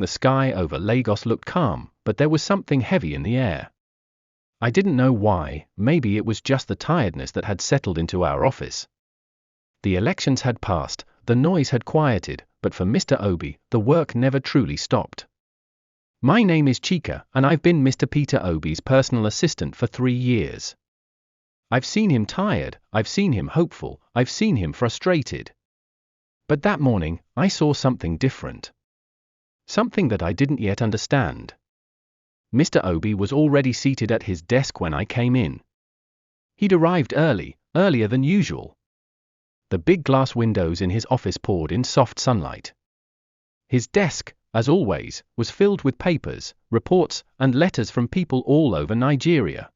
The sky over Lagos looked calm, but there was something heavy in the air. I didn't know why. Maybe it was just the tiredness that had settled into our office. The elections had passed, the noise had quieted, but for Mr. Obi, the work never truly stopped. My name is Chika, and I've been Mr. Peter Obi's personal assistant for 3 years. I've seen him tired, I've seen him hopeful, I've seen him frustrated. But that morning, I saw something different. Something that I didn't yet understand. Mr. Obi was already seated at his desk when I came in. He'd arrived early, earlier than usual. The big glass windows in his office poured in soft sunlight. His desk, as always, was filled with papers, reports, and letters from people all over Nigeria.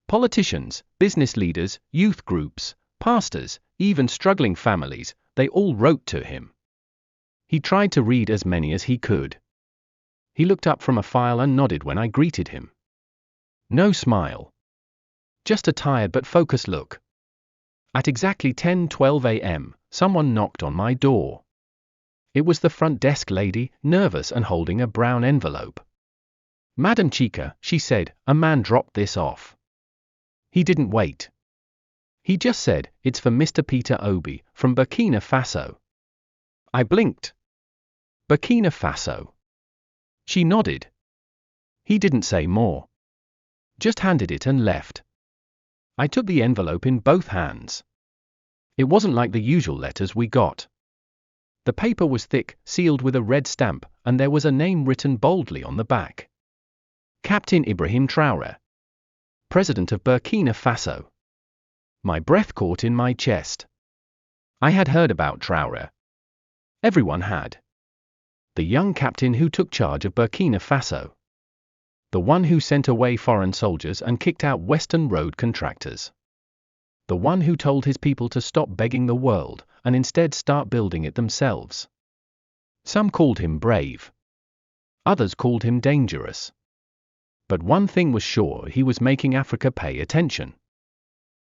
Politicians, business leaders, youth groups, pastors, even struggling families, they all wrote to him. He tried to read as many as he could. He looked up from a file and nodded when I greeted him. No smile. Just a tired but focused look. At exactly 10:12 a.m., someone knocked on my door. It was the front desk lady, nervous and holding a brown envelope. "Madam Chika," she said, "a man dropped this off." He didn't wait. He just said, "It's for Mr. Peter Obi, from Burkina Faso." I blinked. Burkina Faso. She nodded. He didn't say more. Just handed it and left. I took the envelope in both hands. It wasn't like the usual letters we got. The paper was thick, sealed with a red stamp, and there was a name written boldly on the back. Captain Ibrahim Traoré, President of Burkina Faso. My breath caught in my chest. I had heard about Traoré. Everyone had. The young captain who took charge of Burkina Faso. The one who sent away foreign soldiers and kicked out Western road contractors. The one who told his people to stop begging the world, and instead start building it themselves. Some called him brave. Others called him dangerous. But one thing was sure, he was making Africa pay attention.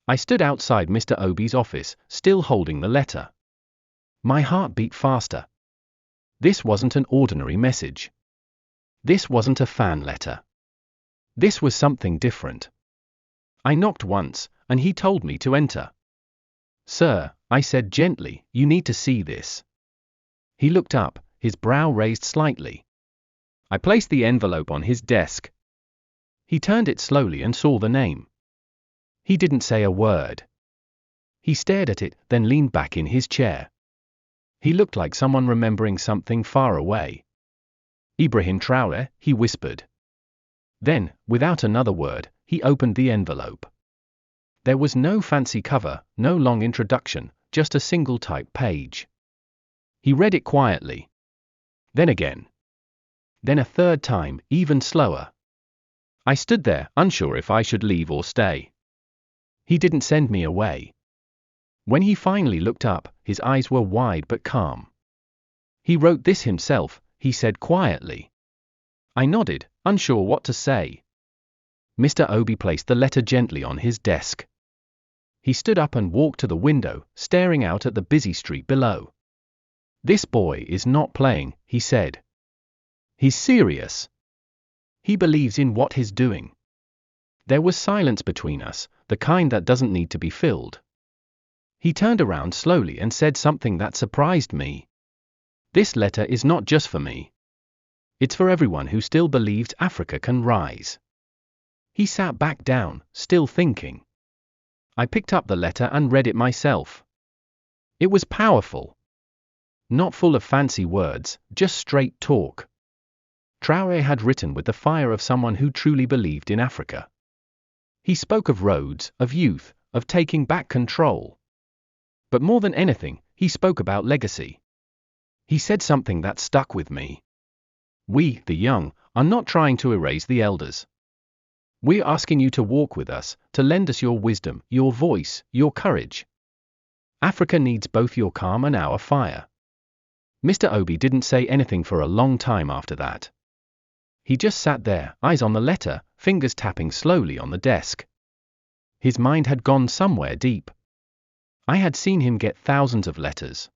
I stood outside Mr. Obi's office, still holding the letter. My heart beat faster. This wasn't an ordinary message. This wasn't a fan letter. This was something different. I knocked once, and he told me to enter. "Sir," I said gently, "you need to see this." He looked up, his brow raised slightly. I placed the envelope on his desk. He turned it slowly and saw the name. He didn't say a word. He stared at it, then leaned back in his chair. He looked like someone remembering something far away. "Ibrahim Traoré," he whispered. Then, without another word, he opened the envelope. There was no fancy cover, no long introduction, just a single typed page. He read it quietly. Then again. Then a third time, even slower. I stood there, unsure if I should leave or stay. He didn't send me away. When he finally looked up, his eyes were wide but calm. "He wrote this himself," he said quietly. I nodded, unsure what to say. Mr. Obi placed the letter gently on his desk. He stood up and walked to the window, staring out at the busy street below. "This boy is not playing," he said. "He's serious. He believes in what he's doing." There was silence between us, the kind that doesn't need to be filled. He turned around slowly and said something that surprised me. "This letter is not just for me. It's for everyone who still believes Africa can rise." He sat back down, still thinking. I picked up the letter and read it myself. It was powerful. Not full of fancy words, just straight talk. Traoré had written with the fire of someone who truly believed in Africa. He spoke of roads, of youth, of taking back control. But more than anything, he spoke about legacy. He said something that stuck with me. "We, the young, are not trying to erase the elders. We're asking you to walk with us, to lend us your wisdom, your voice, your courage. Africa needs both your calm and our fire." Mr. Obi didn't say anything for a long time after that. He just sat there, eyes on the letter, fingers tapping slowly on the desk. His mind had gone somewhere deep. I had seen him get thousands of letters.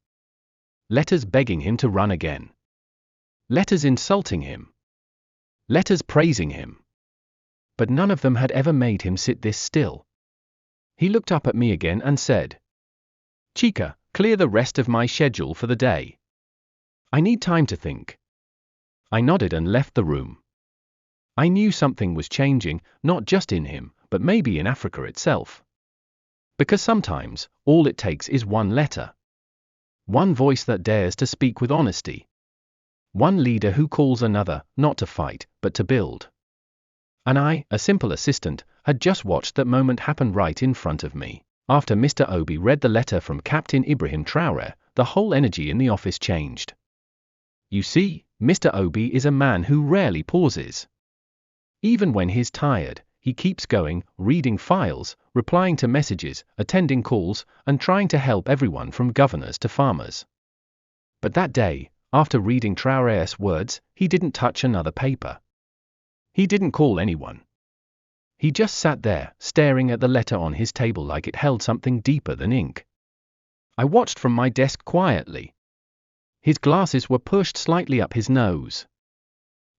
Letters begging him to run again. letters insulting him, letters praising him. But none of them had ever made him sit this still. He looked up at me again and said, "Chika, clear the rest of my schedule for the day. I need time to think." I nodded and left the room. I knew something was changing, not just in him, but maybe in Africa itself. Because sometimes, all it takes is one letter. One voice that dares to speak with honesty. One leader who calls another, not to fight, but to build. And I, a simple assistant, had just watched that moment happen right in front of me. After Mr. Obi read the letter from Captain Ibrahim Traoré, the whole energy in the office changed. You see, Mr. Obi is a man who rarely pauses. Even when he's tired, he keeps going, reading files, replying to messages, attending calls, and trying to help everyone from governors to farmers. But that day, after reading Traoré'S words, he didn't touch another paper. He didn't call anyone. He just sat there, staring at the letter on his table like it held something deeper than ink. I watched from my desk quietly. His glasses were pushed slightly up his nose.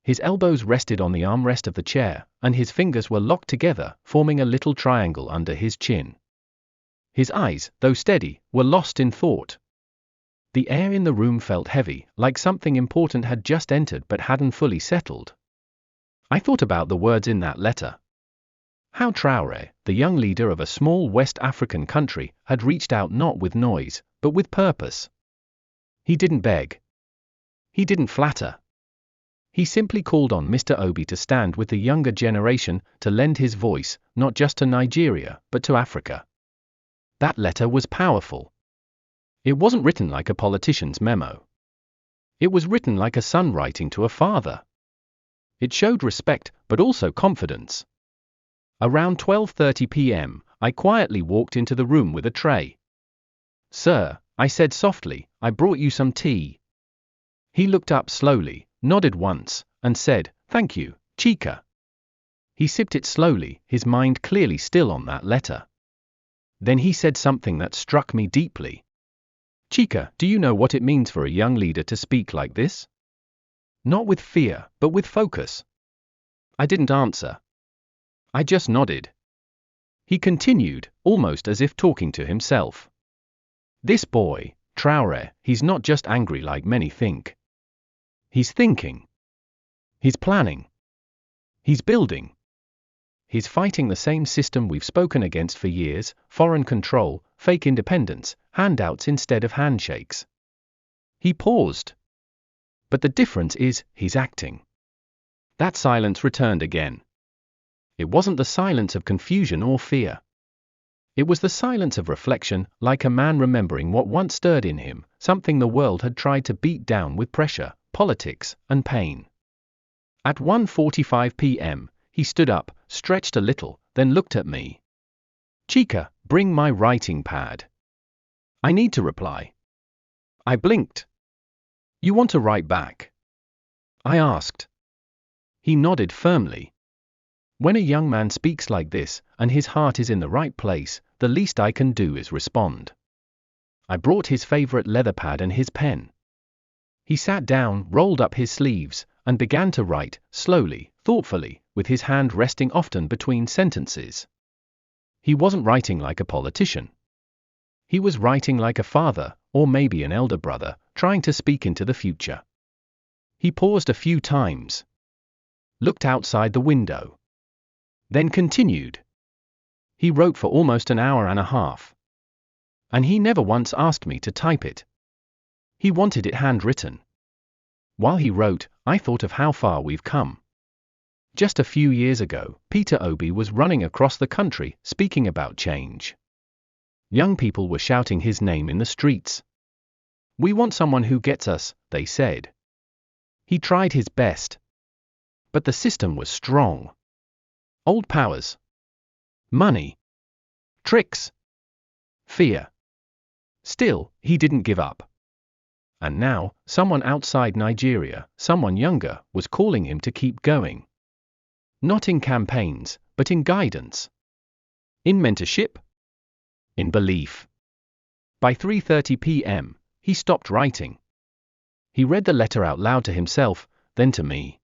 His elbows rested on the armrest of the chair, and his fingers were locked together, forming a little triangle under his chin. His eyes, though steady, were lost in thought. The air in the room felt heavy, like something important had just entered but hadn't fully settled. I thought about the words in that letter. How Traoré, the young leader of a small West African country, had reached out not with noise, but with purpose. He didn't beg. He didn't flatter. He simply called on Mr. Obi to stand with the younger generation, to lend his voice, not just to Nigeria, but to Africa. That letter was powerful. It wasn't written like a politician's memo. It was written like a son writing to a father. It showed respect, but also confidence. Around 12:30 p.m., I quietly walked into the room with a tray. "Sir," I said softly, "I brought you some tea." He looked up slowly, nodded once, and said, "Thank you, Chika." He sipped it slowly, his mind clearly still on that letter. Then he said something that struck me deeply. "Chika, do you know what it means for a young leader to speak like this? Not with fear, but with focus." I didn't answer. I just nodded. He continued, almost as if talking to himself. "This boy, Traoré, he's not just angry like many think. He's thinking. He's planning. He's building. He's fighting the same system we've spoken against for years: foreign control, fake independence, handouts instead of handshakes." He paused. "But the difference is, he's acting." That silence returned again. It wasn't the silence of confusion or fear. It was the silence of reflection, like a man remembering what once stirred in him, something the world had tried to beat down with pressure, politics, and pain. At 1:45 p.m., he stood up, stretched a little, then looked at me. "Chika, bring my writing pad. I need to reply." I blinked. "You want to write back?" I asked. He nodded firmly. When a young man speaks like this, and his heart is in the right place, the least I can do is respond. I brought his favorite leather pad and his pen. He sat down, rolled up his sleeves, and began to write, slowly, thoughtfully, with his hand resting often between sentences. He wasn't writing like a politician. He was writing like a father, or maybe an elder brother, trying to speak into the future. He paused a few times. Looked outside the window. Then continued. He wrote for almost an hour and a half. And he never once asked me to type it. He wanted it handwritten. While he wrote, I thought of how far we've come. Just a few years ago, Peter Obi was running across the country, speaking about change. Young people were shouting his name in the streets. "We want someone who gets us," they said. He tried his best. But the system was strong. Old powers. Money. Tricks. Fear. Still, he didn't give up. And now, someone outside Nigeria, someone younger, was calling him to keep going. Not in campaigns, but in guidance. In mentorship. In belief. By 3:30 p.m., he stopped writing. He read the letter out loud to himself, then to me.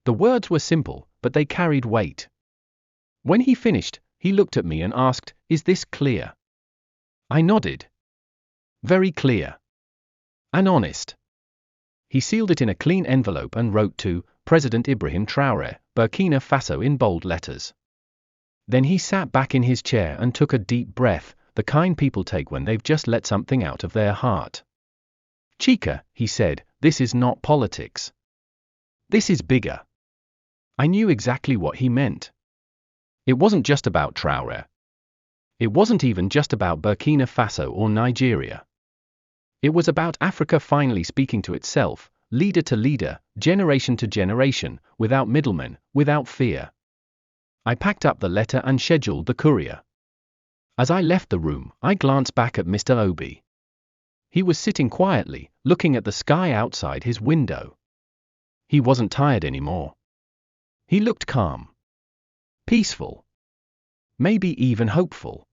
The words were simple, but they carried weight. When he finished, he looked at me and asked, "Is this clear?" I nodded. Very clear. And honest. He sealed it in a clean envelope and wrote to President Ibrahim Traoré, Burkina Faso in bold letters. Then he sat back in his chair and took a deep breath, the kind people take when they've just let something out of their heart. "Chika," he said, "this is not politics. This is bigger." I knew exactly what he meant. It wasn't just about Traoré. It wasn't even just about Burkina Faso or Nigeria. It was about Africa finally speaking to itself, leader to leader, generation to generation, without middlemen, without fear. I packed up the letter and scheduled the courier. As I left the room, I glanced back at Mr. Obi. He was sitting quietly, looking at the sky outside his window. He wasn't tired anymore. He looked calm. Peaceful. Maybe even hopeful.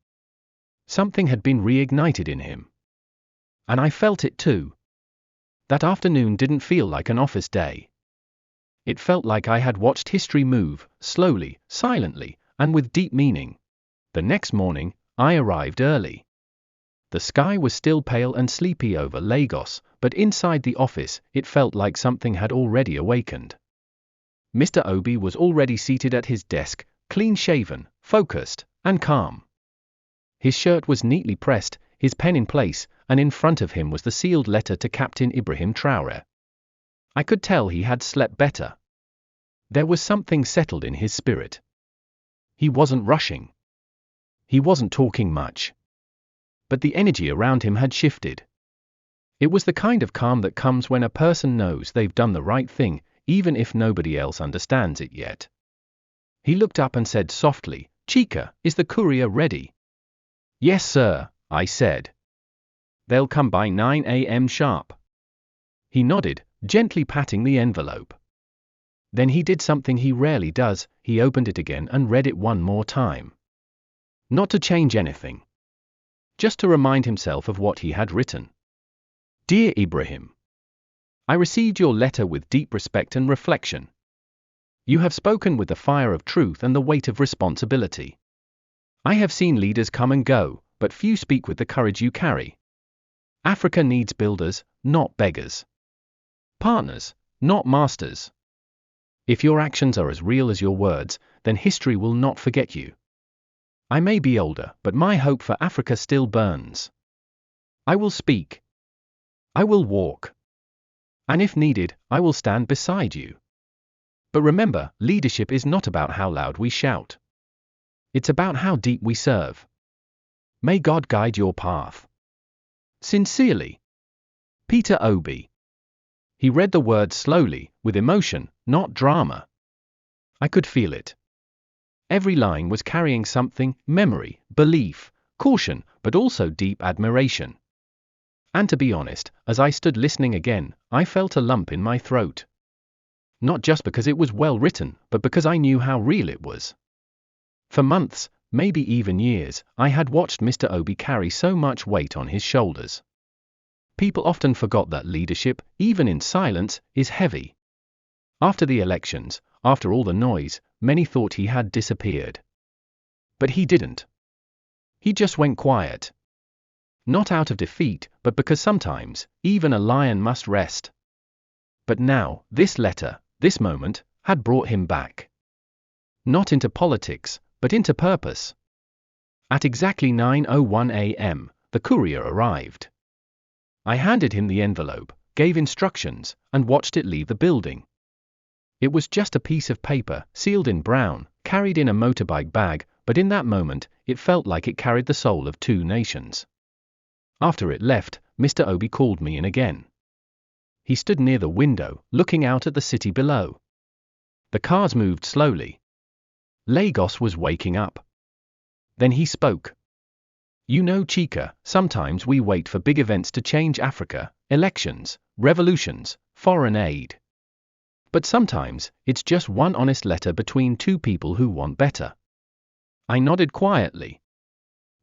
Something had been reignited in him. And I felt it too. That afternoon didn't feel like an office day. It felt like I had watched history move, slowly, silently, and with deep meaning. The next morning, I arrived early. The sky was still pale and sleepy over Lagos, but inside the office, it felt like something had already awakened. Mr. Obi was already seated at his desk, clean-shaven, focused, and calm. His shirt was neatly pressed, his pen in place, and in front of him was the sealed letter to Captain Ibrahim Traoré. I could tell he had slept better. There was something settled in his spirit. He wasn't rushing. He wasn't talking much. But the energy around him had shifted. It was the kind of calm that comes when a person knows they've done the right thing, even if nobody else understands it yet. He looked up and said softly, "Chika, is the courier ready?" "Yes, sir," I said. "They'll come by 9 a.m. sharp." He nodded, gently patting the envelope. Then he did something he rarely does, he opened it again and read it one more time. Not to change anything. Just to remind himself of what he had written. "Dear Ibrahim, I received your letter with deep respect and reflection. You have spoken with the fire of truth and the weight of responsibility. I have seen leaders come and go, but few speak with the courage you carry. Africa needs builders, not beggars. Partners, not masters. If your actions are as real as your words, then history will not forget you. I may be older, but my hope for Africa still burns. I will speak. I will walk. And if needed, I will stand beside you. But remember, leadership is not about how loud we shout. It's about how deep we serve. May God guide your path. Sincerely, Peter Obi." He read the words slowly, with emotion, not drama. I could feel it. Every line was carrying something: memory, belief, caution, but also deep admiration. And to be honest, as I stood listening again, I felt a lump in my throat. Not just because it was well written, but because I knew how real it was. For months, maybe even years, I had watched Mr. Obi carry so much weight on his shoulders. People often forgot that leadership, even in silence, is heavy. After the elections, after all the noise, many thought he had disappeared. But he didn't. He just went quiet. Not out of defeat, but because sometimes, even a lion must rest. But now, this letter, this moment, had brought him back. Not into politics, but into purpose. At exactly 9:01 a.m., the courier arrived. I handed him the envelope, gave instructions, and watched it leave the building. It was just a piece of paper, sealed in brown, carried in a motorbike bag, but in that moment, it felt like it carried the soul of two nations. After it left, Mr. Obi called me in again. He stood near the window, looking out at the city below. The cars moved slowly. Lagos was waking up. Then he spoke. "You know, Chika, sometimes we wait for big events to change Africa, elections, revolutions, foreign aid. But sometimes, it's just one honest letter between two people who want better." I nodded quietly.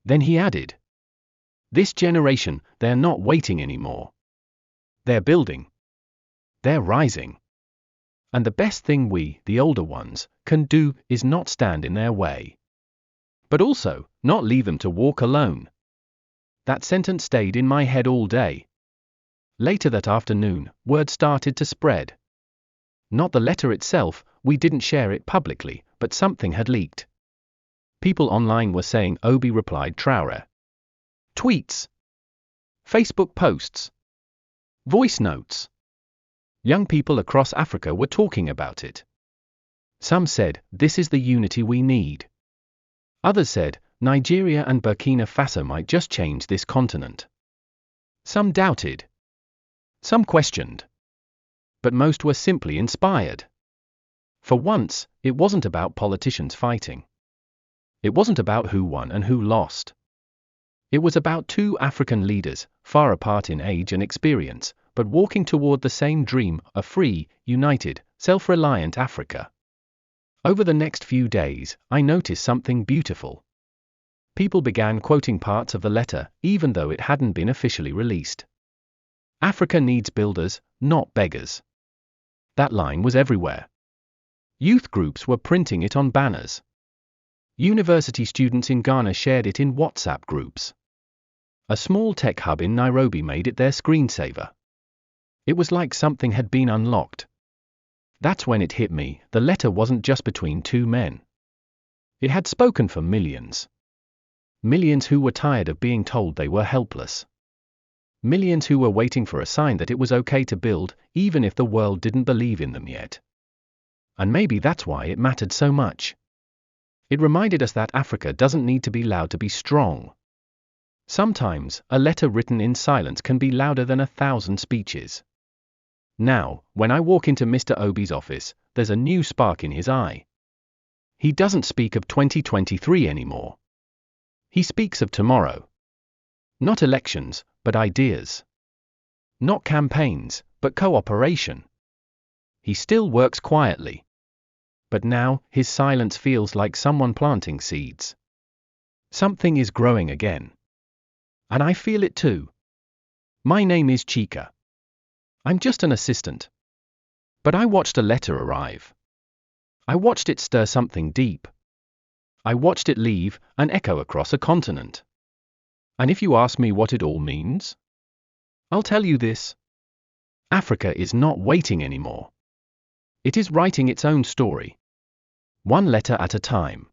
Then he added, "This generation, they're not waiting anymore. They're building. They're rising." And the best thing we, the older ones, can do is not stand in their way. But also, not leave them to walk alone. That sentence stayed in my head all day. Later that afternoon, word started to spread. Not the letter itself, we didn't share it publicly, but something had leaked. People online were saying Obi replied Traoré. Tweets. Facebook posts. Voice notes. Young people across Africa were talking about it. Some said, this is the unity we need. Others said, Nigeria and Burkina Faso might just change this continent. Some doubted. Some questioned. But most were simply inspired. For once, it wasn't about politicians fighting. It wasn't about who won and who lost. It was about two African leaders, far apart in age and experience, but walking toward the same dream, a free, united, self-reliant Africa. Over the next few days, I noticed something beautiful. People began quoting parts of the letter, even though it hadn't been officially released. Africa needs builders, not beggars. That line was everywhere. Youth groups were printing it on banners. University students in Ghana shared it in WhatsApp groups. A small tech hub in Nairobi made it their screensaver. It was like something had been unlocked. That's when it hit me, the letter wasn't just between two men. It had spoken for millions. Millions who were tired of being told they were helpless. Millions who were waiting for a sign that it was okay to build, even if the world didn't believe in them yet. And maybe that's why it mattered so much. It reminded us that Africa doesn't need to be loud to be strong. Sometimes, a letter written in silence can be louder than 1,000 speeches. Now, when I walk into Mr. Obi's office, there's a new spark in his eye. He doesn't speak of 2023 anymore. He speaks of tomorrow. Not elections, but ideas. Not campaigns, but cooperation. He still works quietly. But now, his silence feels like someone planting seeds. Something is growing again. And I feel it too. My name is Chika. I'm just an assistant. But I watched a letter arrive. I watched it stir something deep. I watched it leave and echo across a continent. And if you ask me what it all means, I'll tell you this. Africa is not waiting anymore. It is writing its own story. One letter at a time.